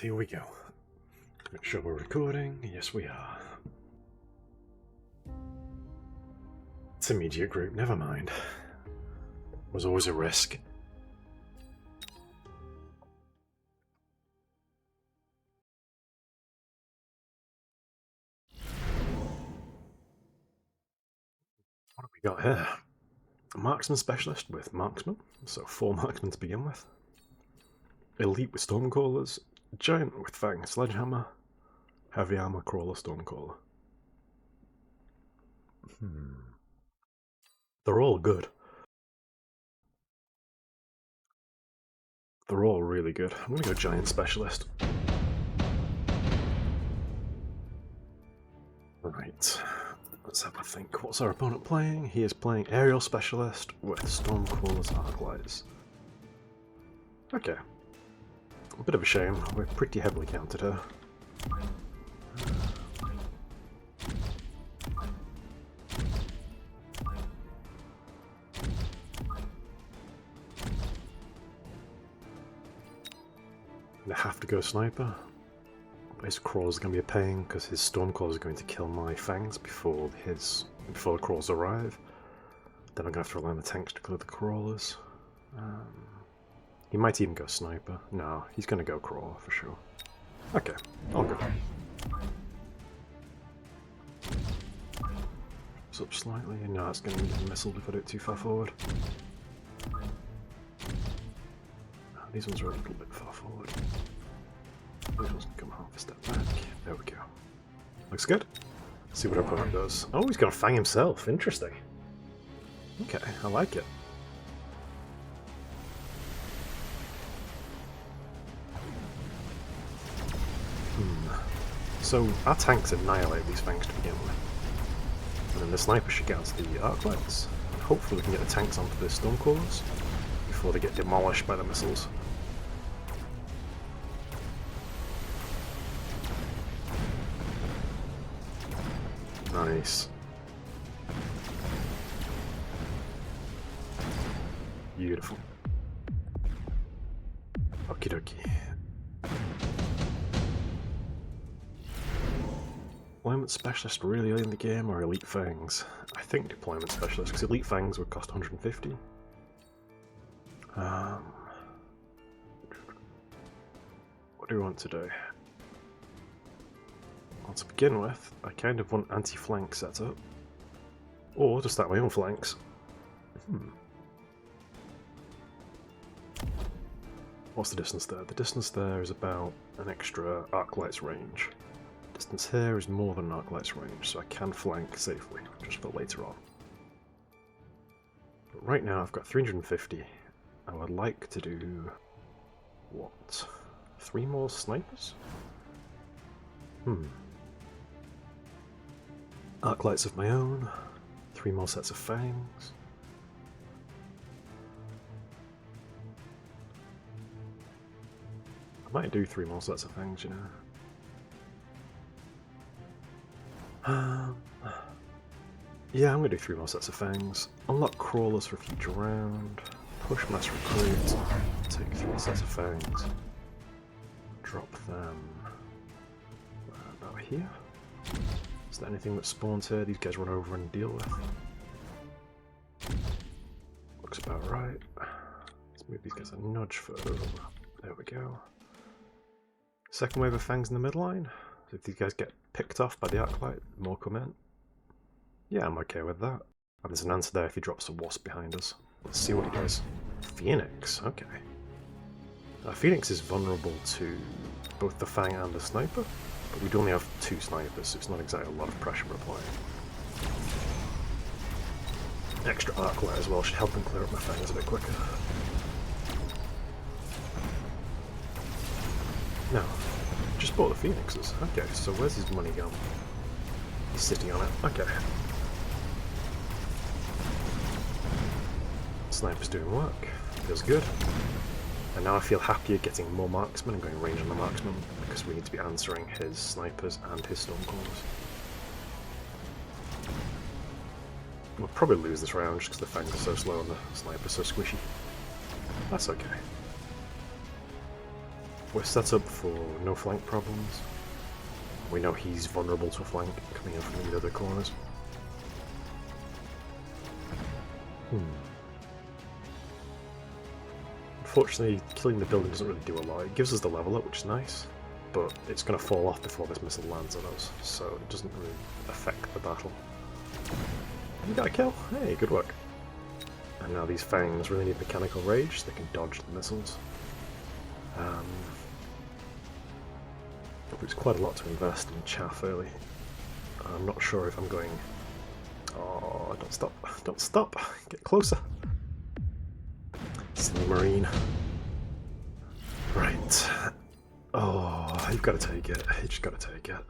Here we go. Make sure we're recording. Yes, we are. It's immediate group, never mind. Was always a risk. What have we got here? A marksman specialist with marksman, so 4 marksmen to begin with. Elite with stormcallers, giant with fang sledgehammer, heavy armor crawler stormcaller. They're all good. They're all really good. I'm gonna go giant specialist. Right. Let's have a think. What's our opponent playing? He is playing aerial specialist with stormcrawler's arclights. Okay. A bit of a shame. We're pretty heavily counted here. I have to go sniper. His crawls are going to be a pain because his stormcrawlers are going to kill my fangs before the crawls arrive. Then I'm going to have to rely on the tanks to clear the crawlers. He might even go sniper. No, he's going to go crawler for sure. Okay, I'll go. It's up slightly. No, it's going to get missiled if I do it too far forward. These ones are a little bit far forward. These ones can come half a step back. There we go. Looks good. Let's see what our opponent does. Oh, he's going to fang himself. Interesting. Okay, I like it. So our tanks annihilate these fangs to begin with. And then the sniper should get onto the arc lights. And hopefully we can get the tanks onto the stormcallers before they get demolished by the missiles. Nice. Beautiful. Okie dokie. Deployment specialist really early in the game or elite fangs? I think deployment specialist, because elite fangs would cost 150. What do we want to do? Well, to begin with, I kind of want anti-flank set up. Or just start my own flanks. What's the distance there? The distance there is about an extra arc lights range. Distance here is more than an arc lights range, so I can flank safely, just for later on. But right now I've got 350. I would like to do... what? 3 more snipers? Arc lights of my own, 3 more sets of fangs. I might do 3 more sets of fangs, you know. Yeah, I'm going to do 3 more sets of fangs. Unlock crawlers for a future round. Push mass recruit. Take 3 sets of fangs. Drop them about here. Is there anything that spawns here these guys run over and deal with? Looks about right. Let's move these guys a nudge further over. There we go. Second wave of fangs in the midline. So if these guys get picked off by the arclight, more come in. Yeah, I'm okay with that. And there's an answer there if he drops a wasp behind us. Let's see what he does. Phoenix, okay. Phoenix is vulnerable to both the fang and the sniper, but we'd only have 2 snipers, so it's not exactly a lot of pressure we're applying. Extra arc light as well should help him clear up my fangs a bit quicker. No. Just bought the Phoenixes. Okay, so where's his money gone? He's sitting on it. Okay. Sniper's doing work. Feels good. And now I feel happier getting more marksmen and going range on the marksman, because we need to be answering his snipers and his stormcallers. We'll probably lose this round just because the fangs are so slow and the sniper's so squishy. That's okay. we're set up for no flank problems. We know he's vulnerable to a flank coming in from either of the corners. Unfortunately, killing the building doesn't really do a lot. It gives us the level up, which is nice, but it's going to fall off before this missile lands on us, so it doesn't really affect the battle. You got a kill! Hey, good work. And now these fangs really need mechanical rage so they can dodge the missiles. It's quite a lot to invest in chaff early. I'm not sure if I'm going... Oh, don't stop. Don't stop! Get closer! Silly Marine. Right. Oh, you've got to take it. You just got to take it.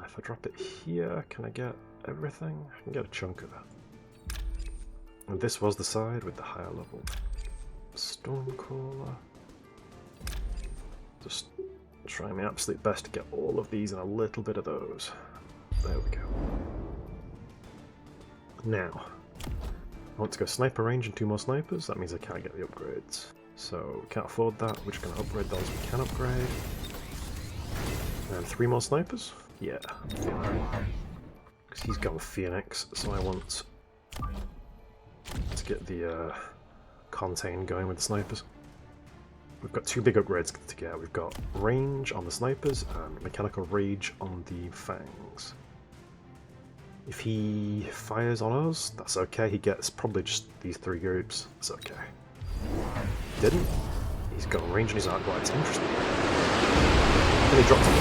If I drop it here, can I get everything? I can get a chunk of it. And this was the side with the higher level Stormcaller. Just trying my absolute best to get all of these and a little bit of those. There we go. Now, I want to go sniper range and 2 more snipers. That means I can't get the upgrades. So we can't afford that. We're just going to upgrade those we can upgrade. And 3 more snipers? Yeah, I'm feeling right. Because he's gone Phoenix, so I want to get the contain going with the snipers. We've got 2 big upgrades to get. We've got range on the snipers and mechanical rage on the fangs. If he fires on us, that's okay. He gets probably just these 3 groups. That's okay. Didn't. He's got range on his arc lights. Interesting. And he dropped it.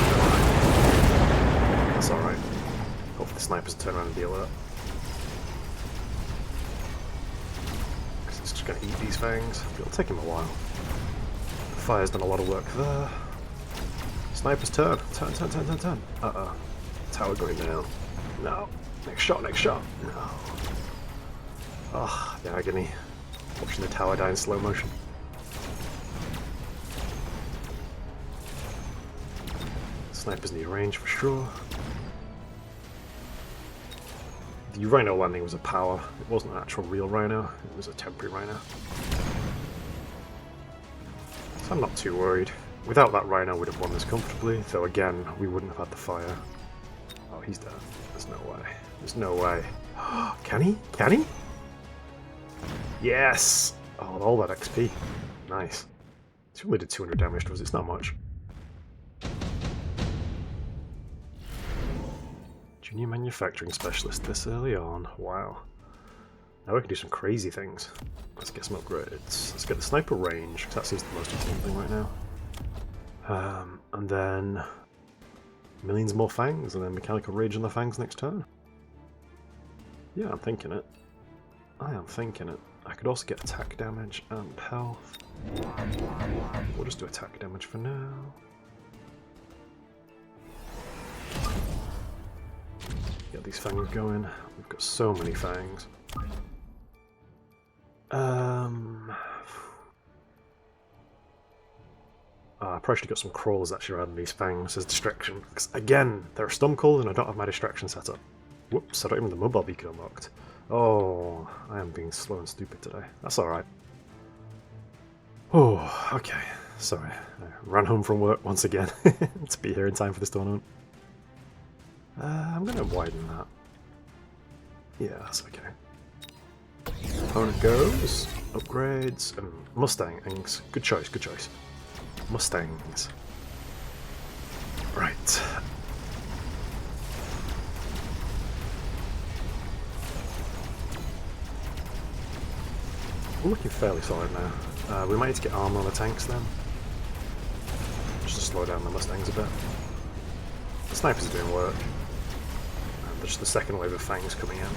That's alright. Hopefully the snipers turn around and deal with it. Because it's just going to eat these fangs. It'll take him a while. The fire's done a lot of work there. Snipers turn. Turn. Uh-uh. Tower going down. No. Next shot. No. Ah, the agony. Watching the tower die in slow motion. Snipers need range for sure. The Rhino landing was a power. It wasn't an actual real Rhino. It was a temporary Rhino. So I'm not too worried. Without that Rhino, we'd have won this comfortably. Though again, we wouldn't have had the fire. Oh, he's dead. There's no way. There's no way. Can he? Can he? Yes! Oh, all that XP. Nice. He only did 200 damage to us. It's not much. Junior manufacturing specialist this early on. Wow. Now we can do some crazy things. Let's get some upgrades. Let's get the sniper range, because that seems the most important thing right now. And then millions more fangs, and then mechanical rage on the fangs next turn. Yeah, I'm thinking it. I am thinking it. I could also get attack damage and health. We'll just do attack damage for now. Get these fangs going. We've got so many fangs. I probably should have got some crawlers actually rather than these fangs as distraction. Because again, they're a Stormcaller and I don't have my distraction set up. Whoops, I don't even have the mobile beacon unlocked. Oh, I am being slow and stupid today. That's alright. Oh, okay. Sorry. I ran home from work once again to be here in time for this tournament. I'm going to widen that. Yeah, that's okay. Opponent goes. Upgrades. And Mustangs. Good choice, good choice. Mustangs. Right. We're looking fairly solid now. We might need to get armor on the tanks then. Just to slow down the Mustangs a bit. The snipers are doing work. And just the second wave of fangs coming in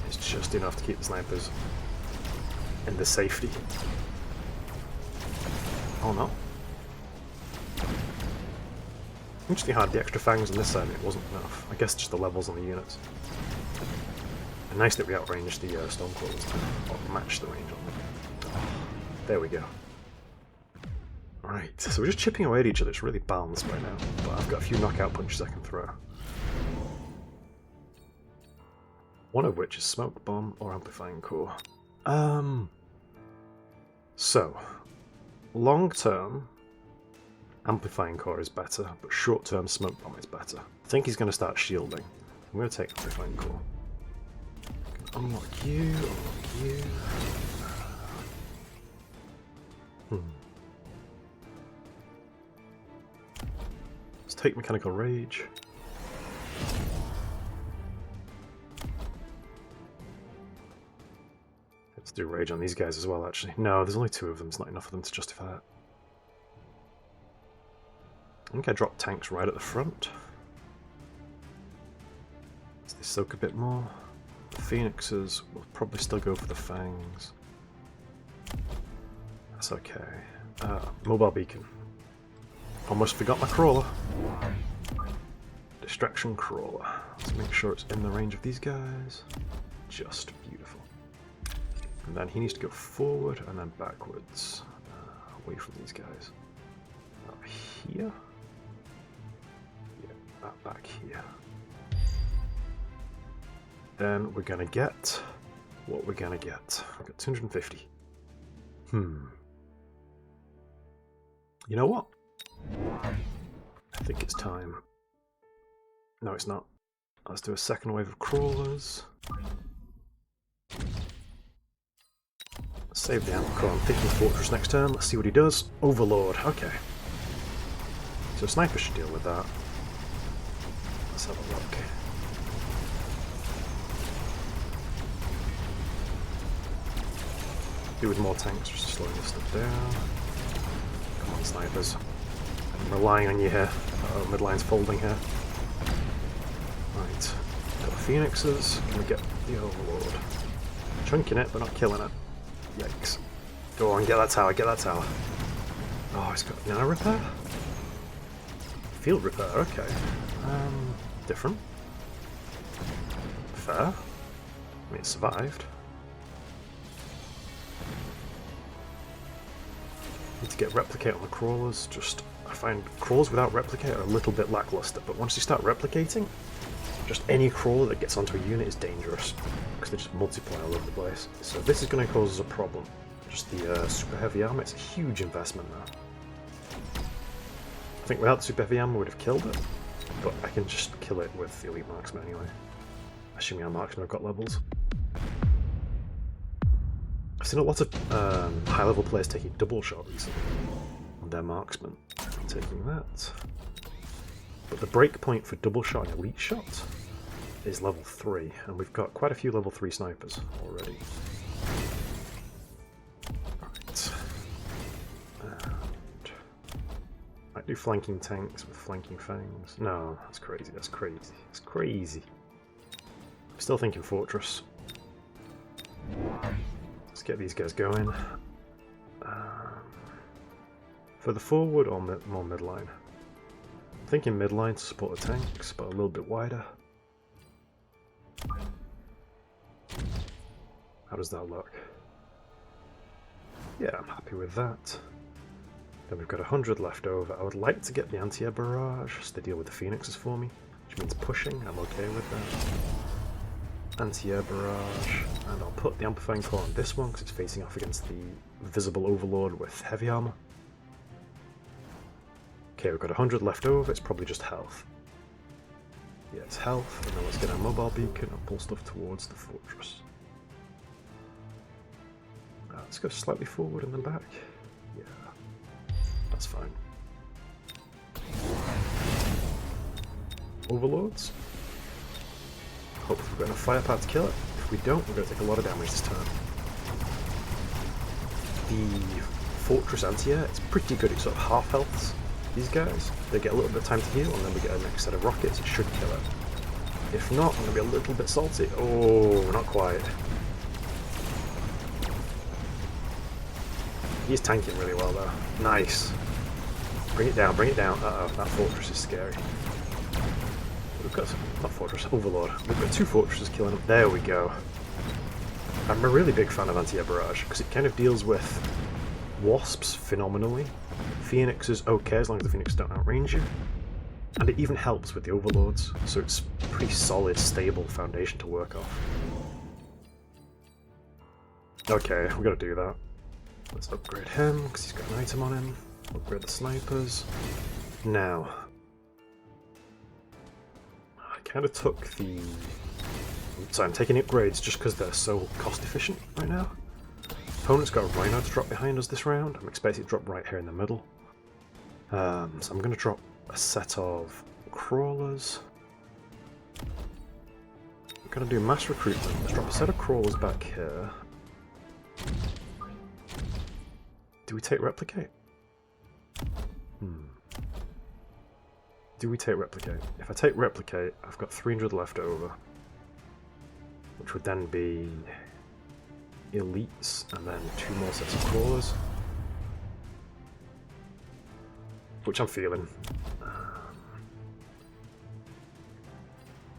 is just enough to keep the snipers in the safety. Oh no. Interesting how the extra fangs on this side it wasn't enough. I guess just the levels on the units. And nice that we outranged the Stormclaws or matched the range on them. There we go. Right, so we're just chipping away at each other. It's really balanced right now, but I've got a few knockout punches I can throw. One of which is Smoke Bomb or Amplifying Core. So, long term, Amplifying core is better, but short-term smoke bomb is better. I think he's going to start shielding. I'm going to take amplifying core. Unlock you, unlock you. Let's take mechanical rage. Let's do rage on these guys as well, actually. No, there's only 2 of them. It's not enough of them to justify it. I think I dropped tanks right at the front. Does they soak a bit more? The Phoenixes will probably still go for the Fangs. That's okay. Mobile beacon. Almost forgot my crawler. Distraction crawler. Let's make sure it's in the range of these guys. Just beautiful. And then he needs to go forward and then backwards. Away from these guys. Up here. Yeah, back here. Then we're gonna get what we're gonna get. We've got 250. You know what? I think it's time. No, it's not. Let's do a second wave of crawlers. Let's save the ammo core. I'm thinking Fortress next turn. Let's see what he does. Overlord. Okay. So sniper should deal with that. Let's have a look. Do with more tanks, just slowing this stuff down. Come on, snipers. I'm relying on you here. Uh-oh, midline's folding here. Right. Got the Phoenixes. Can we get the Overlord? Chunking it, but not killing it. Yikes. Go on, get that tower, get that tower. Oh, it's got nano repair? Field repair, okay. Different. Fair. I mean, it survived. Need to get replicate on the crawlers. Just, I find crawlers without replicate are a little bit lackluster, but once you start replicating, just any crawler that gets onto a unit is dangerous because they just multiply all over the place. So this is going to cause us a problem. Just the super heavy armor, it's a huge investment now. I think without the super heavy armor, would have killed it, but I can just kill it with the elite marksman anyway. Assuming our marksmen have got levels. I've seen a lot of high-level players taking double shot recently on their marksmen. I'm taking that. But the break point for double shot and elite shot is level 3, and we've got quite a few level 3 snipers already. Right. And might do flanking tanks with flanking fangs. No, that's crazy, that's crazy, that's crazy. I'm still thinking fortress. Let's get these guys going. For the forward or more midline? I'm thinking midline to support the tanks, but a little bit wider. How does that look? Yeah, I'm happy with that. Then we've got 100 left over. I would like to get the anti-air barrage so they deal with the Phoenixes for me, which means pushing. I'm okay with that. Anti-air barrage, and I'll put the amplifying core on this one because it's facing off against the visible overlord with heavy armor. Okay, we've got 100 left over, it's probably just health. Yeah, it's health, and then let's get our mobile beacon and pull stuff towards the fortress. Let's go slightly forward and then back. Yeah, that's fine. Overlords. Hopefully we've got enough firepower to kill it. If we don't, we're going to take a lot of damage this turn. The fortress anti-air, it's pretty good. It's sort of half healths. These guys, they get a little bit of time to heal, and then we get a next set of rockets. It should kill it. If not, I'm going to be a little bit salty. Oh, not quite. He's tanking really well though. Nice. Bring it down, bring it down. Uh-oh, that fortress is scary. We've got, not fortress, overlord. We've got 2 fortresses killing him. There we go. I'm a really big fan of anti-air barrage because it kind of deals with wasps phenomenally. Phoenix is okay as long as the Phoenix don't outrange you. And it even helps with the overlords, so it's a pretty solid, stable foundation to work off. Okay, we're gonna do that. Let's upgrade him because he's got an item on him. Upgrade the snipers. Now, I kind of took the... So I'm taking upgrades just because they're so cost efficient right now. Opponent's got a Rhino to drop behind us this round. I'm expecting to drop right here in the middle. So I'm going to drop a set of crawlers. I'm going to do mass recruitment. Let's drop a set of crawlers back here. Do we take replicate? Do we take replicate? If I take replicate, I've got 300 left over, which would then be elites and then 2 more sets of crawlers, which I'm feeling.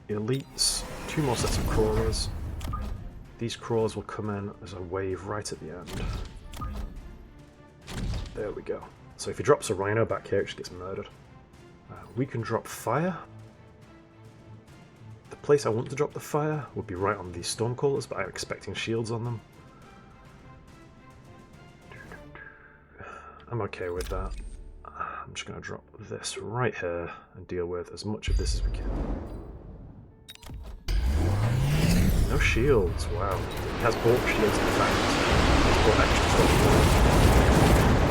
Elites, 2 more sets of crawlers. These crawlers will come in as a wave right at the end. There we go. So if he drops a Rhino back here, it just gets murdered. We can drop fire. The place I want to drop the fire would be right on these Stormcallers, but I'm expecting shields on them. I'm okay with that. I'm just going to drop this right here and deal with as much of this as we can. No shields, wow. He has bought shields in fact. He's bought extra stuff.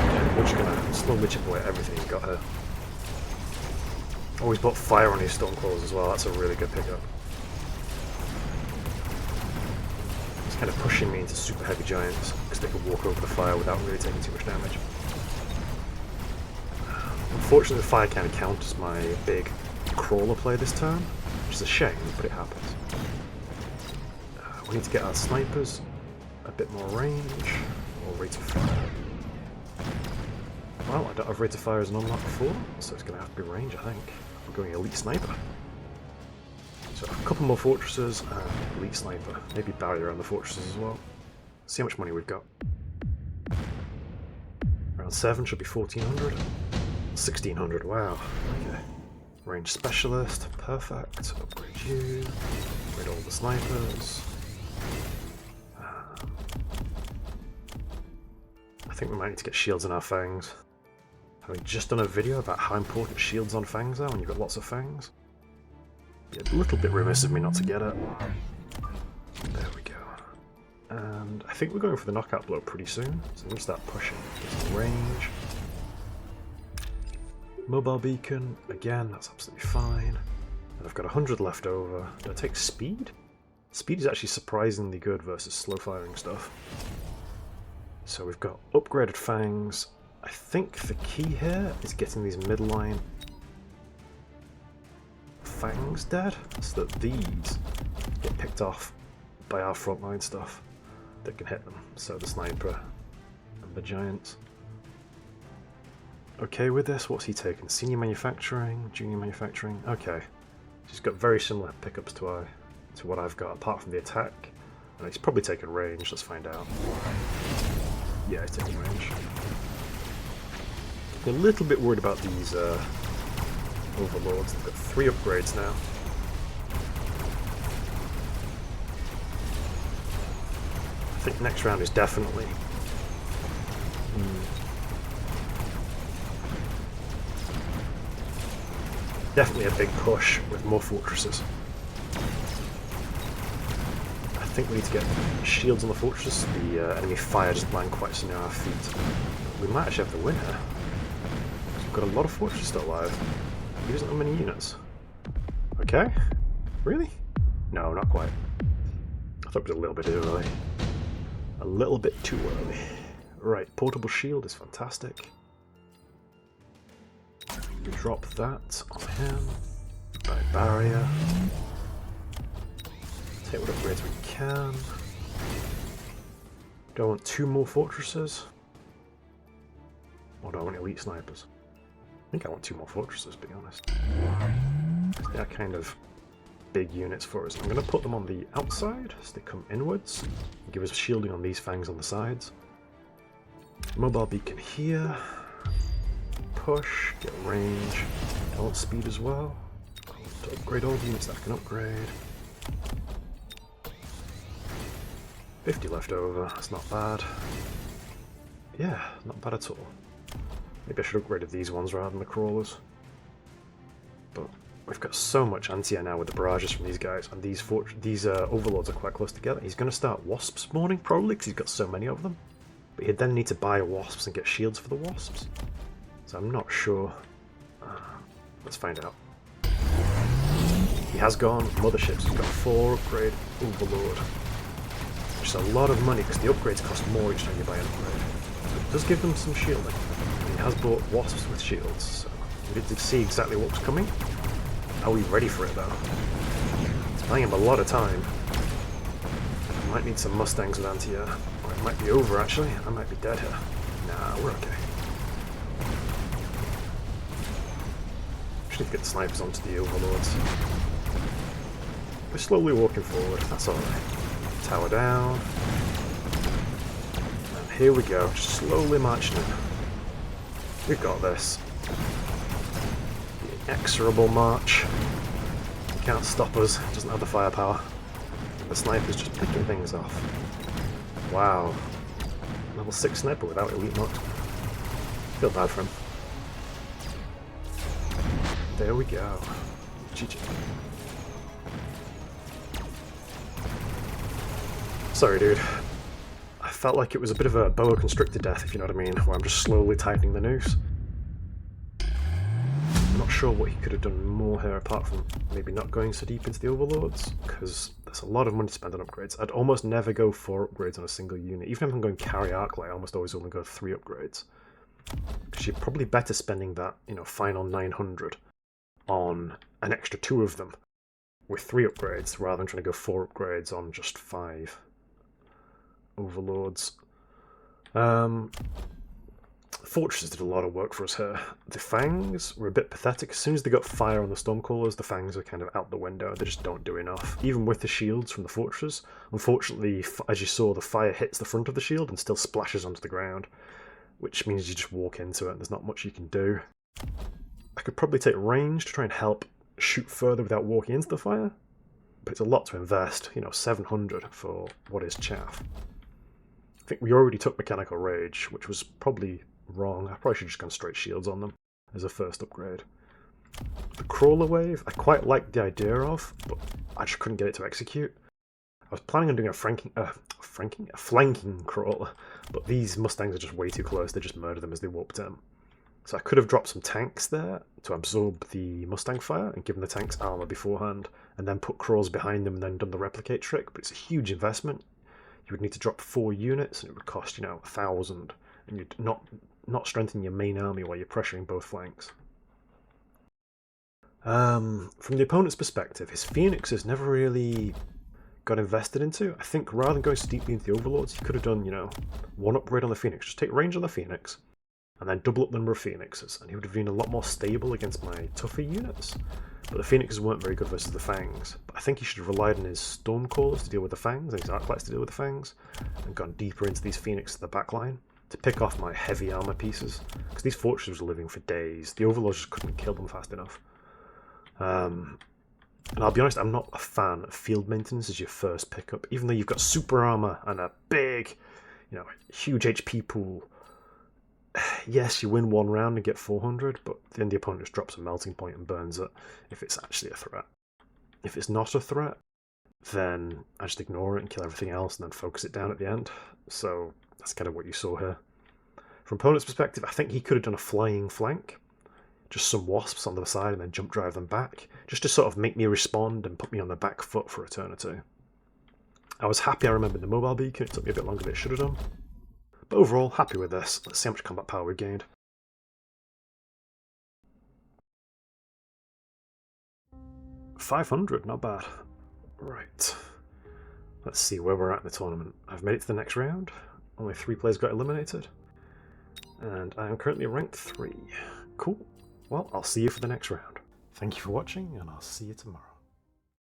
Yeah, we're just going to slowly chip away at everything he's got here. Oh, he's bought fire on his Stormcallers as well, that's a really good pickup. He's kind of pushing me into super heavy giants, because they can walk over the fire without really taking too much damage. Unfortunately the fire kind of counters my big crawler play this turn, which is a shame, but it happens. We need to get our snipers a bit more range, or rate of fire. Well, I don't have rate of fire as an unlock before, so it's going to have to be range, I think. We're going elite sniper. So a couple more fortresses and elite sniper. Maybe barrier around the fortresses as well. See how much money we've got. Round 7 should be 1400. 1600, wow. Okay. Range specialist, perfect. Upgrade you. Upgrade all the snipers. I think we might need to get shields in our fangs. Having just done a video about how important shields on fangs are when you've got lots of fangs. Be a little bit remiss of me not to get it. There we go. And I think we're going for the knockout blow pretty soon, so I'm going to start pushing. Get some range. Mobile beacon, again, that's absolutely fine. And I've got 100 left over. Do I take speed? Speed is actually surprisingly good versus slow firing stuff. So we've got upgraded fangs. I think the key here is getting these midline fangs dead, so that these get picked off by our frontline stuff that can hit them. So the sniper and the giants. Okay with this? What's he taking? Senior manufacturing, junior manufacturing? Okay. He's got very similar pickups to what I've got, apart from the attack. And he's probably taking range, let's find out. Yeah, he's taking range. I'm a little bit worried about these overlords. They've got 3 upgrades now. I think next round is definitely... Definitely a big push with more fortresses. I think we need to get shields on the fortresses. The enemy fire just lying quite so near our feet. We might actually have the win here. We've got a lot of fortresses still alive. He doesn't have many units. Okay? Really? No, not quite. I thought it was a little bit early. A little bit too early. Right, portable shield is fantastic. We drop that on him. Buy barrier. Take what upgrades we can. Do I want 2 more fortresses? Or do I want elite snipers? I think I want 2 more fortresses, to be honest. They're kind of big units for us. I'm going to put them on the outside, so they come inwards. And give us shielding on these fangs on the sides. Mobile beacon here. Push, get range. I want speed as well. I want to upgrade all the units that I can upgrade. 50 left over, that's not bad. Yeah, not bad at all. Maybe I should have upgraded these ones rather than the crawlers. But we've got so much anti-air now with the barrages from these guys, and these overlords are quite close together. He's going to start wasps spawning, probably, because he's got so many of them. But he'd then need to buy wasps and get shields for the wasps. So I'm not sure. Let's find out. He has gone motherships. He's got 4 upgrade overlord. Which is a lot of money, because the upgrades cost more each time you buy an upgrade. But it does give them some shielding. And he has bought wasps with shields, so we need to see exactly what was coming. Are we ready for it, though? It's buying him a lot of time. I might need some Mustangs with anti-air. Or it might be over, actually. I might be dead here. Nah, we're okay. Just need to get the snipers onto the overlords. We're slowly walking forward, that's alright. Tower down. And here we go, just slowly marching in. We've got this. The inexorable march. He can't stop us, he doesn't have the firepower. The sniper's just picking things off. Wow. Level 6 sniper without elite marks. Feel bad for him. There we go. GG. Sorry, dude. I felt like it was a bit of a boa constrictor death, if you know what I mean, where I'm just slowly tightening the noose. I'm not sure what he could have done more here, apart from maybe not going so deep into the overlords, because there's a lot of money to spend on upgrades. I'd almost never go 4 upgrades on a single unit. Even if I'm going carry arclight, I almost always only go 3 upgrades. Because you're probably better spending that, final 900 on an extra 2 of them with 3 upgrades, rather than trying to go 4 upgrades on just 5 overlords. Fortresses did a lot of work for us here. The Fangs were a bit pathetic. As soon as they got fire on the Stormcallers, the Fangs are kind of out the window. They just don't do enough. Even with the shields from the fortresses, unfortunately, as you saw, the fire hits the front of the shield and still splashes onto the ground, which means you just walk into it and there's not much you can do. I could probably take range to try and help shoot further without walking into the fire, but it's a lot to invest. 700 for what is chaff. I think we already took Mechanical Rage, which was probably wrong. I probably should have just gone straight shields on them as a first upgrade. The Crawler Wave, I quite liked the idea of, but I just couldn't get it to execute. I was planning on doing a flanking crawler, but these Mustangs are just way too close. They just murder them as they warped in. So I could have dropped some tanks there to absorb the Mustang fire and given the tanks armor beforehand, and then put crawls behind them and then done the replicate trick, but it's a huge investment. You would need to drop 4 units and it would cost, 1,000, and you'd not strengthen your main army while you're pressuring both flanks. From the opponent's perspective, his Phoenixes never really got invested into. I think rather than going so deeply into the Overlords, he could have done, 1 upgrade on the Phoenix. Just take range on the Phoenix, and then double up the number of Phoenixes, and he would have been a lot more stable against my tougher units. But the Phoenixes weren't very good versus the Fangs. But I think he should have relied on his Stormcallers to deal with the Fangs, and his Arclights to deal with the Fangs, and gone deeper into these Phoenixes at the backline to pick off my heavy armor pieces, because these fortresses were living for days. The Overlords just couldn't kill them fast enough. And I'll be honest, I'm not a fan of field maintenance as your first pickup, even though you've got super armor and a big, huge HP pool. Yes, you win 1 round and get 400, but then the opponent just drops a melting point and burns it if it's actually a threat. If it's not a threat, then I just ignore it and kill everything else and then focus it down at the end. So that's kind of what you saw here. From opponent's perspective, I think he could have done a flying flank, just some wasps on the side and then jump drive them back, just to sort of make me respond and put me on the back foot for a turn or 2. I was happy I remembered the mobile beacon. It took me a bit longer than it should have done. But overall, happy with this. Let's see how much combat power we gained. 500, not bad. Right. Let's see where we're at in the tournament. I've made it to the next round. Only 3 players got eliminated. And I am currently ranked 3. Cool. Well, I'll see you for the next round. Thank you for watching, and I'll see you tomorrow.